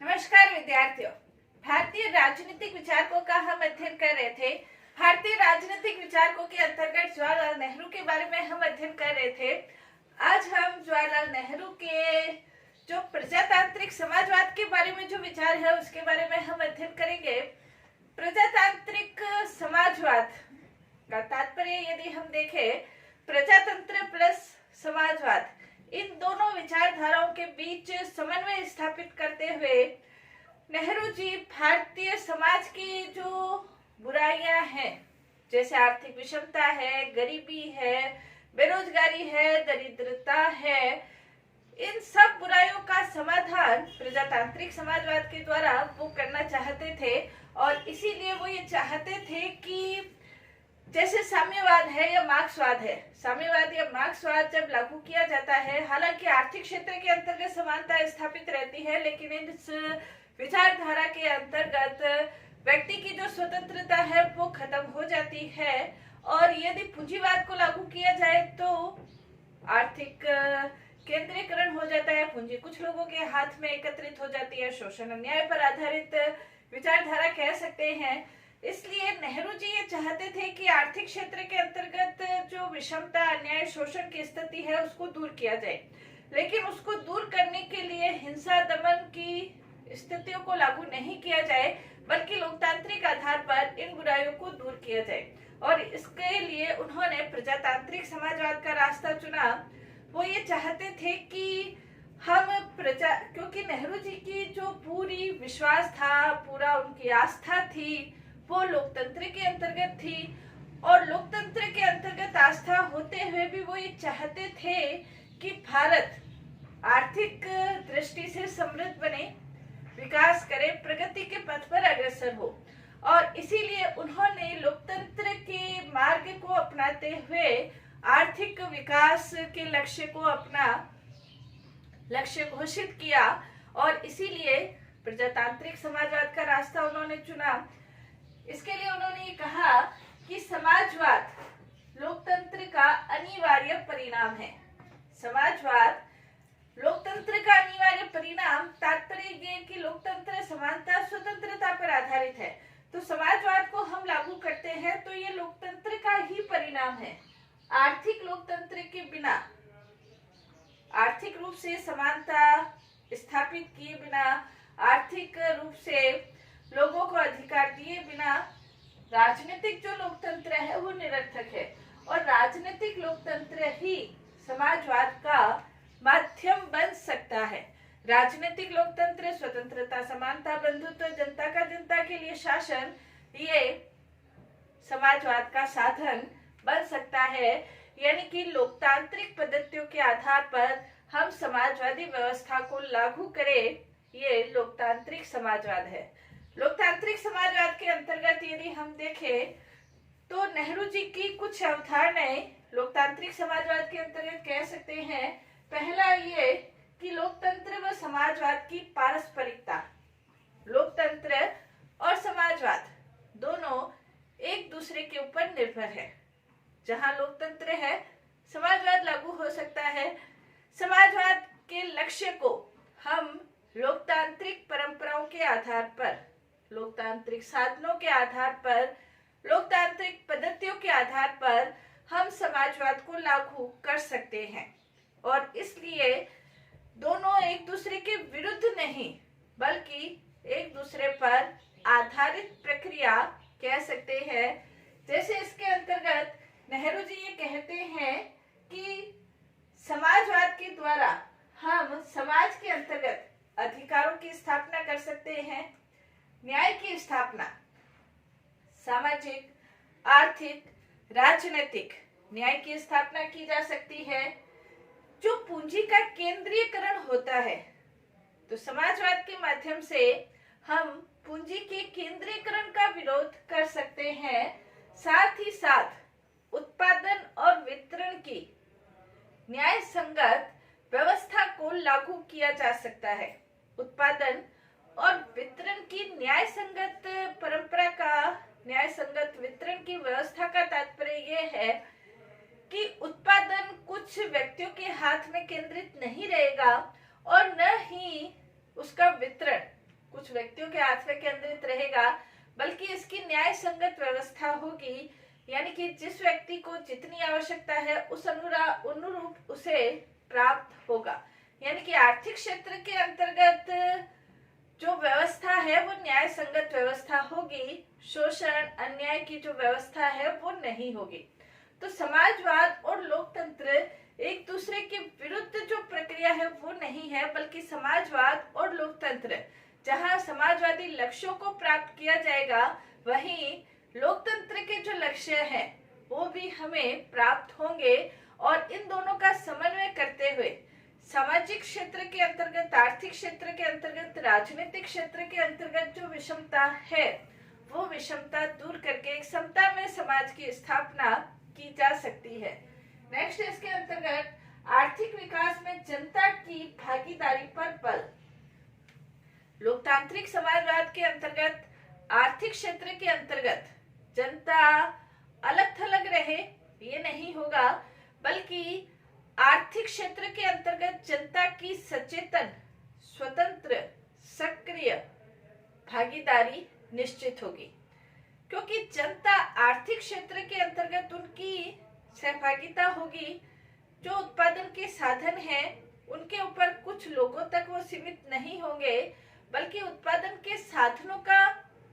नमस्कार विद्यार्थियों। भारतीय राजनीतिक विचारकों का हम अध्ययन कर रहे थे। भारतीय राजनीतिक विचारकों के अंतर्गत जवाहरलाल नेहरू के बारे में हम अध्ययन कर रहे थे। आज हम जवाहरलाल नेहरू के जो प्रजातांत्रिक समाजवाद के बारे में जो विचार है उसके बारे में हम अध्ययन करेंगे। प्रजातांत्रिक समाजवाद का तात्पर्य यदि हम देखें, प्रजातंत्र प्लस समाजवाद, इन दोनों विचारधाराओं के बीच समन्वय स्थापित करते हुए नेहरू जी भारतीय समाज की जो बुराइयां हैं, जैसे आर्थिक विषमता है, गरीबी है, बेरोजगारी है, दरिद्रता है, इन सब बुराइयों का समाधान प्रजातांत्रिक समाजवाद के द्वारा वो करना चाहते थे। और इसीलिए वो ये चाहते थे कि जैसे साम्यवाद है या मार्क्सवाद है, साम्यवाद या मार्क्सवाद जब लागू किया जाता है, हालांकि आर्थिक क्षेत्र के अंतर्गत समानता स्थापित रहती है, लेकिन इस विचारधारा के अंतर्गत व्यक्ति की जो स्वतंत्रता है वो खत्म हो जाती है। और यदि पूंजीवाद को लागू किया जाए तो आर्थिक केंद्रीकरण हो जाता है, पूंजी कुछ लोगों के हाथ में एकत्रित हो जाती है, शोषण अन्याय पर आधारित विचारधारा कह सकते हैं। इसलिए नेहरू जी ये चाहते थे कि आर्थिक क्षेत्र के अंतर्गत जो विषमता, अन्याय, शोषण की स्थिति है उसको दूर किया जाए, लेकिन उसको दूर करने के लिए हिंसा दमन की स्थितियों को लागू नहीं किया जाए, बल्कि लोकतांत्रिक आधार पर इन बुराइयों को दूर किया जाए। और इसके लिए उन्होंने प्रजातांत्रिक समाजवाद का रास्ता चुना। वो ये चाहते थे कि हम क्योंकि नेहरू जी की जो पूरी विश्वास था, पूरा उनकी आस्था थी, वो लोकतंत्र के अंतर्गत थी। और लोकतंत्र के अंतर्गत आस्था होते हुए भी वो ये चाहते थे कि भारत आर्थिक दृष्टि से समृद्ध बने, विकास करे, प्रगति के पथ पर अग्रसर हो। और इसीलिए उन्होंने लोकतंत्र के मार्ग को अपनाते हुए आर्थिक विकास के लक्ष्य को अपना लक्ष्य घोषित किया। और इसीलिए प्रजातांत्रिक समाजवाद का रास्ता उन्होंने चुना। इसके लिए उन्होंने ये कहा कि समाजवाद लोकतंत्र का अनिवार्य परिणाम है। समाजवाद लोकतंत्र का अनिवार्य परिणाम, तात्पर्य ये कि लोकतंत्र समानता, स्वतंत्रता पर आधारित है। तो समाजवाद को हम लागू करते हैं तो ये लोकतंत्र का ही परिणाम है। आर्थिक लोकतंत्र के बिना, आर्थिक रूप से समानता स्थापित किए बिना, आर्थिक रूप से लोगों को अधिकार दिए बिना राजनीतिक जो लोकतंत्र है वो निरर्थक है। और राजनीतिक लोकतंत्र ही समाजवाद का माध्यम बन सकता है। राजनीतिक लोकतंत्र, स्वतंत्रता, समानता, बंधुत्व, जनता का जनता के लिए शासन, ये समाजवाद का साधन बन सकता है। यानी कि लोकतांत्रिक पद्धतियों के आधार पर हम समाजवादी व्यवस्था को लागू करें, ये लोकतांत्रिक समाजवाद है। लोकतांत्रिक समाजवाद के अंतर्गत यदि हम देखें तो नेहरू जी की कुछ अवधारणाएं लोकतांत्रिक समाजवाद के अंतर्गत कह सकते हैं। पहला ये कि लोकतंत्र व समाजवाद की पारस्परिकता, लोकतंत्र और समाजवाद दोनों एक दूसरे के ऊपर निर्भर है। जहां लोकतंत्र है, समाजवाद लागू हो सकता है। समाजवाद के लक्ष्य को हम लोकतांत्रिक परंपराओं के आधार पर, लोकतांत्रिक साधनों के आधार पर, लोकतांत्रिक पद्धतियों के आधार पर हम समाजवाद को लागू कर सकते हैं। और इसलिए दोनों एक दूसरे के विरुद्ध नहीं, बल्कि एक दूसरे पर आधारित प्रक्रिया कह सकते हैं। जैसे इसके अंतर्गत नेहरू जी ये कहते हैं कि समाजवाद के द्वारा हम समाज के अंतर्गत अधिकारों की स्थापना कर सकते हैं, न्याय की स्थापना, सामाजिक, आर्थिक, राजनीतिक न्याय की स्थापना की जा सकती है। जो पूंजी का केंद्रीयकरण होता है, तो समाजवाद के माध्यम से हम पूंजी के केंद्रीयकरण का विरोध कर सकते हैं। साथ ही साथ उत्पादन और वितरण की न्याय संगत व्यवस्था को लागू किया जा सकता है। उत्पादन और वितरण की न्याय संगत परंपरा का, न्याय संगत वितरण की व्यवस्था का तात्पर्य यह है कि उत्पादन कुछ व्यक्तियों के हाथ में केंद्रित नहीं रहेगा और न ही उसका वितरण कुछ व्यक्तियों के हाथ में केंद्रित रहेगा, बल्कि इसकी न्याय संगत व्यवस्था होगी। यानी कि जिस व्यक्ति को जितनी आवश्यकता है उस अनुरूप उसे प्राप्त होगा। यानी कि आर्थिक क्षेत्र के अंतर्गत जो व्यवस्था है वो न्याय संगत व्यवस्था होगी, शोषण अन्याय की जो व्यवस्था है वो नहीं होगी। तो समाजवाद और लोकतंत्र एक दूसरे के विरुद्ध जो प्रक्रिया है वो नहीं है, बल्कि समाजवाद और लोकतंत्र जहां समाजवादी लक्ष्यों को प्राप्त किया जाएगा, वहीं लोकतंत्र के जो लक्ष्य हैं वो भी हमें प्राप्त होंगे। और इन दोनों का समन्वय करते हुए सामाजिक क्षेत्र के अंतर्गत, आर्थिक क्षेत्र के अंतर्गत, राजनीतिक क्षेत्र के अंतर्गत जो विषमता है वो विषमता दूर करके एक समता में समाज की स्थापना की जा सकती है। नेक्स्ट इसके अंतर्गत आर्थिक विकास में जनता की भागीदारी पर बल। लोकतांत्रिक समाजवाद के अंतर्गत आर्थिक क्षेत्र के अंतर्गत जनता अलग थलग रहे ये नहीं होगा, बल्कि आर्थिक क्षेत्र के अंतर्गत जनता की सचेतन, स्वतंत्र, सक्रिय भागीदारी निश्चित होगी। क्योंकि जनता आर्थिक क्षेत्र के अंतर्गत उनकी सहभागिता होगी। जो उत्पादन के साधन हैं उनके ऊपर कुछ लोगों तक वो सीमित नहीं होंगे, बल्कि उत्पादन के साधनों का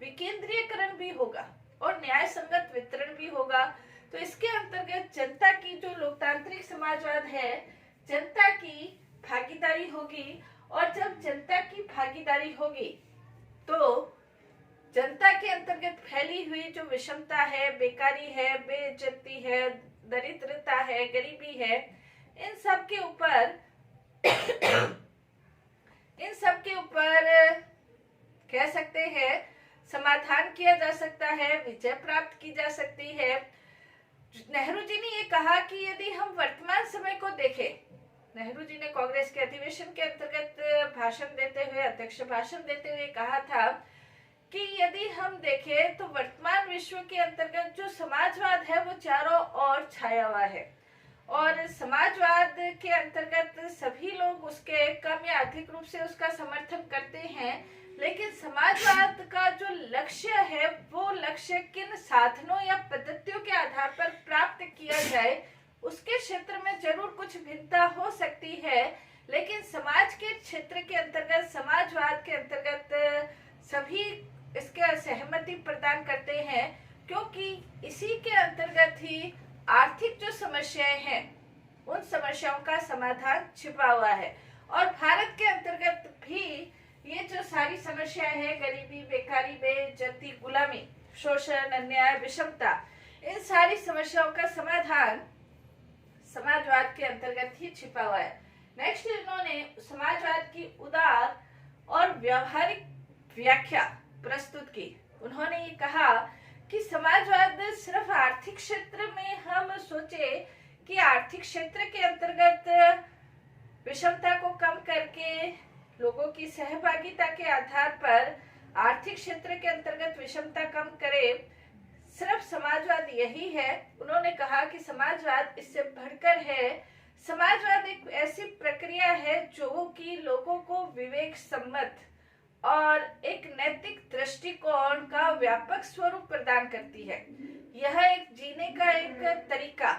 विकेंद्रीयकरण भी होगा और न्याय संगत वितरण भी होगा। तो इसके अंतर्गत जनता की जो लोकतांत्रिक समाजवाद है, जनता की भागीदारी होगी। और जब जनता की भागीदारी होगी तो जनता के अंतर्गत फैली हुई जो विषमता है, बेकारी है, बेइज्जती है, दरिद्रता है, गरीबी है, इन सब के ऊपर कह सकते हैं समाधान किया जा सकता है, विजय प्राप्त की जा सकती है। नेहरू जी ने ये कहा कि यदि हम वर्तमान समय को देखें, नेहरू जी ने कांग्रेस के अधिवेशन के अंतर्गत भाषण देते हुए, अध्यक्ष भाषण देते हुए कहा था कि यदि हम देखें तो वर्तमान विश्व के अंतर्गत जो समाजवाद है वो चारों ओर छाया हुआ है और समाजवाद के अंतर्गत सभी लोग उसके कम या अधिक रूप से उसका समर्थन करते हैं। लेकिन समाजवाद का जो लक्ष्य है वो लक्ष्य किन साधनों या पद्धतियों के आधार पर प्राप्त किया जाए उसके क्षेत्र में जरूर कुछ भिन्नता हो सकती है, लेकिन समाज के क्षेत्र के अंतर्गत, समाजवाद के अंतर्गत सभी इसके सहमति प्रदान करते हैं, क्योंकि इसी के अंतर्गत ही आर्थिक जो समस्याएं हैं उन समस्याओं का समाधान छिपा हुआ है। और भारत के अंतर्गत भी ये जो सारी समस्याएं हैं, गरीबी, बेकारी, बेइज्जती, गुलामी, शोषण, अन्याय, विषमता, इन सारी समस्याओं का समाधान समाजवाद के अंतर्गत ही छिपा हुआ है। नेक्स्ट इन्होंने समाजवाद की उदार और व्यवहारिक व्याख्या प्रस्तुत की। उन्होंने ये कहा कि समाजवाद सिर्फ आर्थिक क्षेत्र में हम सोचे कि आर्थिक क्षेत्र के अंतर्गत विषमता को कम करके लोगों की सहभागिता के आधार पर आर्थिक क्षेत्र के अंतर्गत विषमता कम करे, सिर्फ समाजवाद यही है। उन्होंने कहा कि समाजवाद इससे बढ़कर है। समाजवाद एक ऐसी प्रक्रिया है जो कि लोगों को विवेक सम्मत और एक नैतिक दृष्टिकोण का व्यापक स्वरूप प्रदान करती है। यह एक जीने का एक तरीका,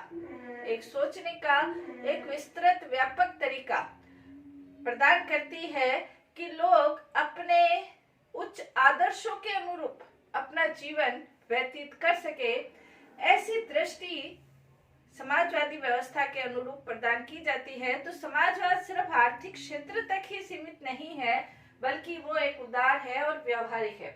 एक सोचने का एक विस्तृत व्यापक तरीका प्रदान करती है कि लोग अपने उच्च आदर्शों के अनुरूप अपना जीवन व्यतीत कर सके। ऐसी दृष्टि समाजवादी व्यवस्था के अनुरूप प्रदान की जाती है। तो समाजवाद सिर्फ आर्थिक क्षेत्र तक ही सीमित नहीं है, बल्कि वो एक उदार है और व्यवहारिक है।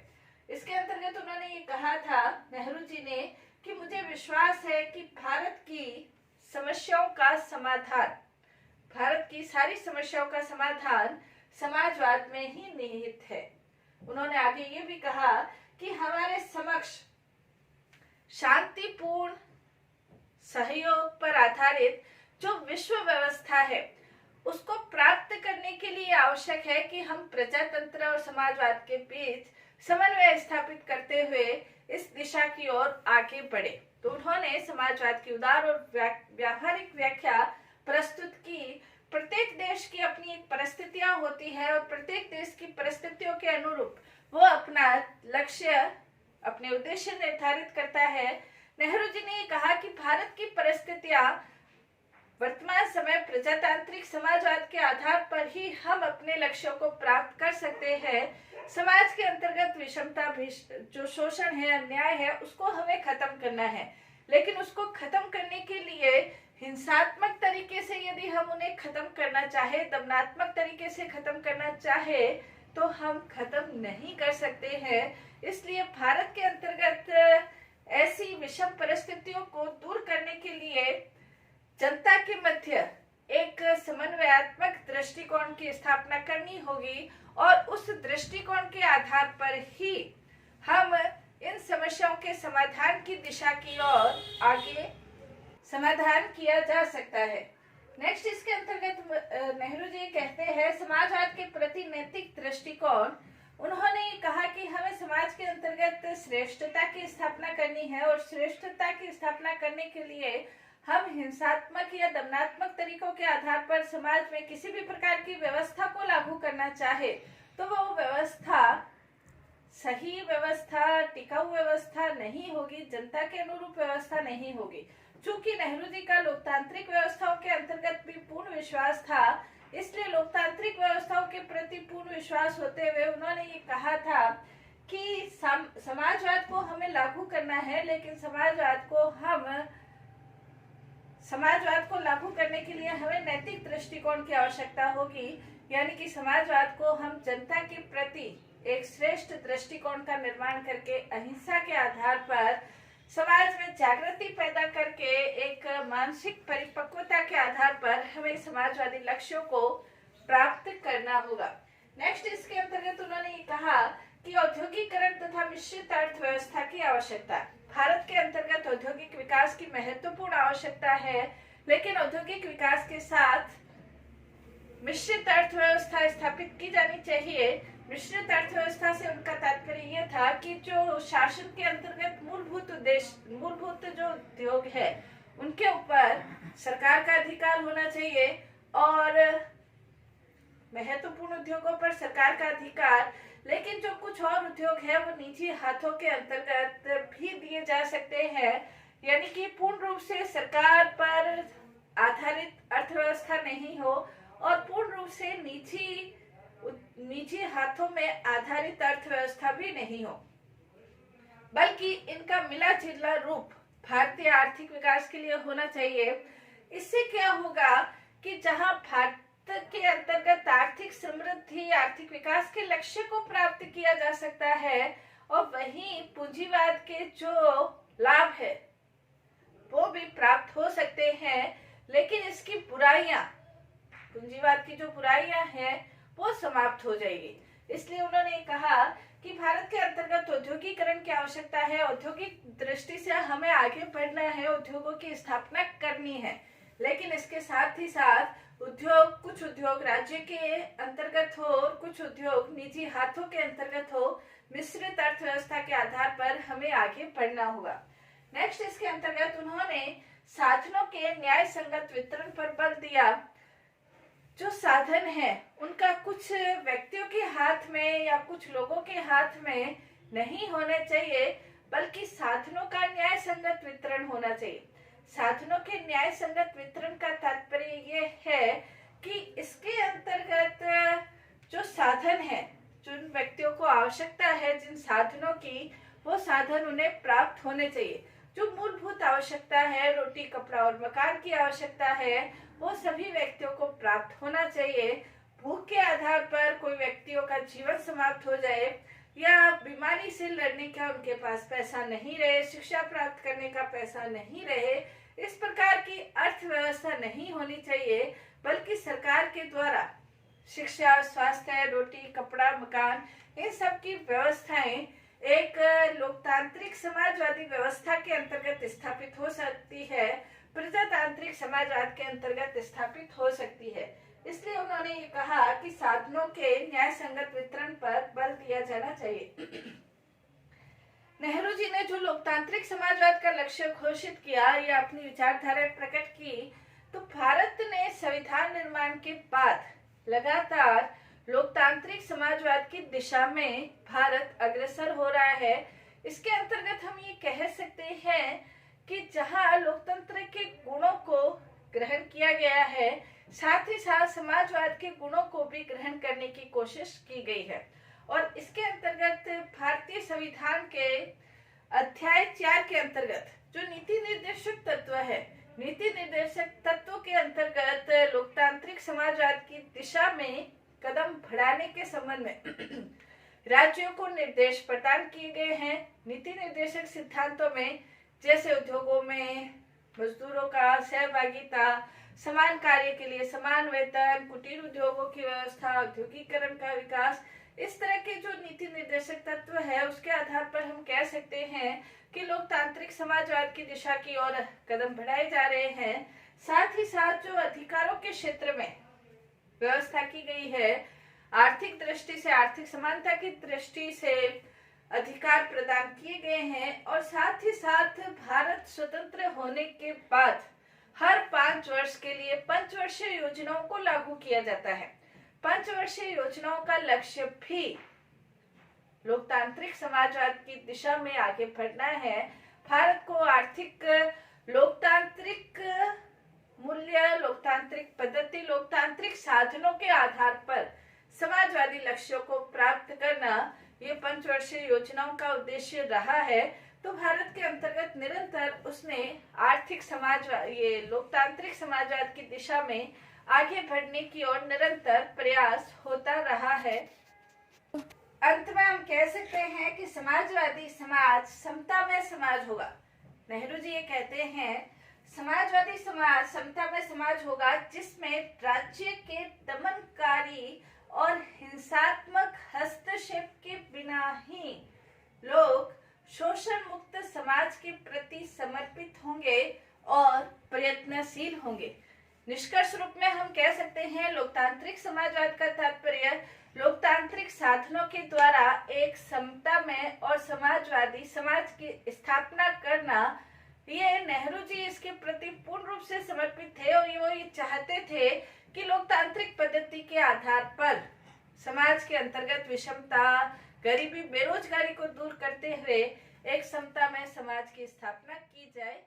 इसके अंतर्गत उन्होंने ये कहा था, नेहरू जी ने, कि मुझे विश्वास है कि भारत की समस्याओं का समाधान, भारत की सारी समस्याओं का समाधान समाजवाद में ही निहित है। उन्होंने आगे ये भी कहा कि हमारे समक्ष शांतिपूर्ण सहयोग पर आधारित जो विश्व व्यवस्था है उसको प्राप्त करने के लिए आवश्यक है कि हम प्रजातंत्र और समाजवाद के बीच समन्वय स्थापित करते हुए इस दिशा की ओर आगे बढ़े। तो उन्होंने समाजवाद की उदार और व्यावहारिक व्याख्या प्रस्तुत की। प्रत्येक देश की अपनी एक परिस्थितियां होती है और प्रत्येक देश की परिस्थितियों के अनुरूप वो अपना लक्ष्य, अपने उद्देश्य निर्धारित करता है। नेहरू जी ने कहा कि भारत की परिस्थितियां वर्तमान समय प्रजातांत्रिक समाजवाद के आधार पर ही हम अपने लक्ष्यों को प्राप्त कर सकते हैं। समाज के अंतर्गत विषमता, जो शोषण है, अन्याय है, उसको हमें खत्म करना है। लेकिन उसको खत्म करने के लिए हिंसात्मक तरीके से यदि हम उन्हें खत्म करना चाहे, दमनात्मक तरीके से खत्म करना चाहे, तो हम खत्म नहीं कर सकते हैं। इसलिए भारत के अंतर्गत ऐसी विषम परिस्थितियों को दूर करने के लिए जनता के मध्य एक समन्वयात्मक दृष्टिकोण की स्थापना करनी होगी और उस दृष्टिकोण के आधार पर ही हम इन समस्याओं के समाधान की दिशा की ओर आगे समाधान किया जा सकता है। नेक्स्ट, इसके अंतर्गत नेहरू जी कहते हैं समाजवाद के प्रति नैतिक दृष्टिकोण। उन्होंने ये कहा कि हमें समाज के अंतर्गत श्रेष्ठता की स्थापना करनी है और श्रेष्ठता की स्थापना करने के लिए हम हिंसात्मक या दमनात्मक तरीकों के आधार पर समाज में किसी भी प्रकार की व्यवस्था को लागू करना चाहे तो वो व्यवस्था सही व्यवस्था, टिकाऊ व्यवस्था नहीं होगी, जनता के अनुरूप व्यवस्था नहीं होगी। चूंकि नेहरू जी का लोकतांत्रिक व्यवस्थाओं के अंतर्गत भी पूर्ण विश्वास था, इसलिए लोकतांत्रिक व्यवस्थाओं के प्रति पूर्ण विश्वास होते हुए उन्होंने ये कहा था कि समाजवाद को हमें लागू करना है, लेकिन समाजवाद को लागू करने के लिए हमें नैतिक दृष्टिकोण की आवश्यकता होगी। यानी कि समाजवाद को हम जनता के प्रति एक श्रेष्ठ दृष्टिकोण का निर्माण करके अहिंसा के आधार पर समाज में जागृति पैदा करके एक मानसिक परिपक्वता के आधार पर हमें समाजवादी लक्ष्यों को प्राप्त करना होगा। नेक्स्ट, इसके अंतर्गत उन्होंने ये कहा कि औद्योगिकरण तथा मिश्रित अर्थव्यवस्था की आवश्यकता। भारत के अंतर्गत औद्योगिक विकास की महत्वपूर्ण आवश्यकता है, लेकिन औद्योगिक विकास के साथ मिश्रित अर्थव्यवस्था स्थापित की जानी चाहिए। मिश्रित अर्थव्यवस्था से उनका तात्पर्य यह था कि जो शासन के अंतर्गत मूलभूत जो उद्योग है उनके ऊपर सरकार का अधिकार होना चाहिए और महत्वपूर्ण उद्योगों पर सरकार का अधिकार, लेकिन जो कुछ और उद्योग है वो निजी हाथों के अंतर्गत भी दिए जा सकते हैं। यानी कि पूर्ण रूप से सरकार पर आधारित अर्थव्यवस्था नहीं हो और पूर्ण रूप से निजी हाथों में आधारित अर्थव्यवस्था भी नहीं हो, बल्कि इनका मिला जुला रूप भारतीय आर्थिक विकास के लिए होना चाहिए। इससे क्या होगा कि जहां भारत के अंतर्गत आर्थिक समृद्धि, आर्थिक विकास के लक्ष्य को प्राप्त किया जा सकता है और वहीं पूंजीवाद के जो लाभ है वो भी प्राप्त हो सकते हैं, लेकिन इसकी बुराइयां, पूंजीवाद की जो बुराइयां हैं वो समाप्त हो जाएगी। इसलिए उन्होंने कहा कि भारत के अंतर्गत औद्योगिकरण की आवश्यकता है। औद्योगिक दृष्टि से हमें आगे बढ़ना है, उद्योगों की स्थापना करनी है, लेकिन इसके साथ ही साथ कुछ उद्योग राज्य के अंतर्गत हो और कुछ उद्योग निजी हाथों के अंतर्गत हो। मिश्रित अर्थव्यवस्था के आधार पर हमें आगे बढ़ना होगा। नेक्स्ट, इसके अंतर्गत उन्होंने साधनों के न्याय संगत वितरण पर बल दिया। जो साधन है उनका कुछ व्यक्तियों के हाथ में या कुछ लोगों के हाथ में नहीं होने चाहिए, बल्कि साधनों का न्याय संगत वितरण होना चाहिए। साधनों के न्याय संगत वितरण का तात्पर्य ये है कि इसके अंतर्गत जो साधन है, जिन व्यक्तियों को आवश्यकता है जिन साधनों की, वो साधन उन्हें प्राप्त होने चाहिए। जो मूलभूत आवश्यकता है, रोटी, कपड़ा और मकान की आवश्यकता है, वो सभी व्यक्तियों को प्राप्त होना चाहिए। भूख के आधार पर कोई व्यक्तियों का जीवन समाप्त हो जाए या बीमारी से लड़ने का उनके पास पैसा नहीं रहे, शिक्षा प्राप्त करने का पैसा नहीं रहे, इस प्रकार की अर्थव्यवस्था नहीं होनी चाहिए, बल्कि सरकार के द्वारा शिक्षा, स्वास्थ्य, रोटी, कपड़ा, मकान, इन सब की व्यवस्थाएं एक लोकतांत्रिक समाजवादी व्यवस्था के अंतर्गत स्थापित हो सकती है, प्रजातांत्रिक समाजवाद के अंतर्गत स्थापित हो सकती है। इसलिए उन्होंने ये कहा कि साधनों के न्याय संगत वितरण पर बल दिया जाना चाहिए। नेहरू जी ने जो लोकतांत्रिक समाजवाद का लक्ष्य घोषित किया या अपनी विचारधारा प्रकट की, तो भारत ने संविधान निर्माण के बाद लगातार लोकतांत्रिक समाजवाद की दिशा में भारत अग्रसर हो रहा है। इसके अंतर्गत हम ये कह सकते हैं कि जहां लोकतंत्र के गुणों को ग्रहण किया गया है, साथ ही साथ समाजवाद के गुणों को भी ग्रहण करने की कोशिश की गई है। और इसके अंतर्गत भारतीय संविधान के अध्याय 4 के अंतर्गत जो नीति निर्देशक तत्व है, नीति निर्देशक तत्व के अंतर्गत लोकतांत्रिक समाजवाद की दिशा में कदम बढ़ाने के संबंध में राज्यों को निर्देश प्रदान किए गए हैं। नीति निर्देशक सिद्धांतों में जैसे उद्योगों में मजदूरों का सहभागिता, समान कार्य के लिए समान वेतन, कुटीर उद्योगों की व्यवस्था, औद्योगिकरण का विकास, इस तरह के जो नीति निर्देशक तत्व है उसके आधार पर हम कह सकते हैं कि लोकतांत्रिक समाजवाद की दिशा की ओर कदम बढ़ाए जा रहे हैं। साथ ही साथ जो अधिकारों के क्षेत्र में व्यवस्था की गई है, आर्थिक दृष्टि से, आर्थिक समानता की दृष्टि से अधिकार प्रदान किए गए हैं। और साथ ही साथ भारत स्वतंत्र होने के बाद हर 5 वर्ष के लिए पंचवर्षीय योजनाओं को लागू किया जाता है। पंचवर्षीय योजनाओं का लक्ष्य भी लोकतांत्रिक समाजवाद की दिशा में आगे बढ़ना है। भारत को आर्थिक, लोकतांत्रिक मूल्य, लोकतांत्रिक पद्धति, लोकतांत्रिक साधनों के आधार पर समाजवादी लक्ष्यों को प्राप्त करना, ये पंचवर्षीय योजनाओं का उद्देश्य रहा है। तो भारत के अंतर्गत निरंतर उसने आर्थिक समाजवाद, ये लोकतांत्रिक समाजवाद की दिशा में आगे बढ़ने की ओर निरंतर प्रयास होता रहा है। अंत में हम कह सकते हैं कि समाजवादी समाज समतामय समाज होगा। नेहरू जी ये कहते हैं, समाजवादी समाज समतामय समाज होगा जिसमें राज्य के दमनकारी और हिंसात्मक हस्तक्षेप के बिना ही लोग शोषण मुक्त समाज के प्रति समर्पित होंगे और प्रयत्नशील होंगे। निष्कर्ष रूप में हम कह सकते हैं लोकतांत्रिक समाजवाद का तात्पर्य लोकतांत्रिक साधनों के द्वारा एक समतामय और समाजवादी समाज की स्थापना करना। ये नेहरू जी इसके प्रति पूर्ण रूप से समर्पित थे और वो ये चाहते थे कि लोकतांत्रिक पद्धति के आधार पर समाज के अंतर्गत विषमता, गरीबी, बेरोजगारी को दूर करते हुए एक समतामय समाज की स्थापना की जाए।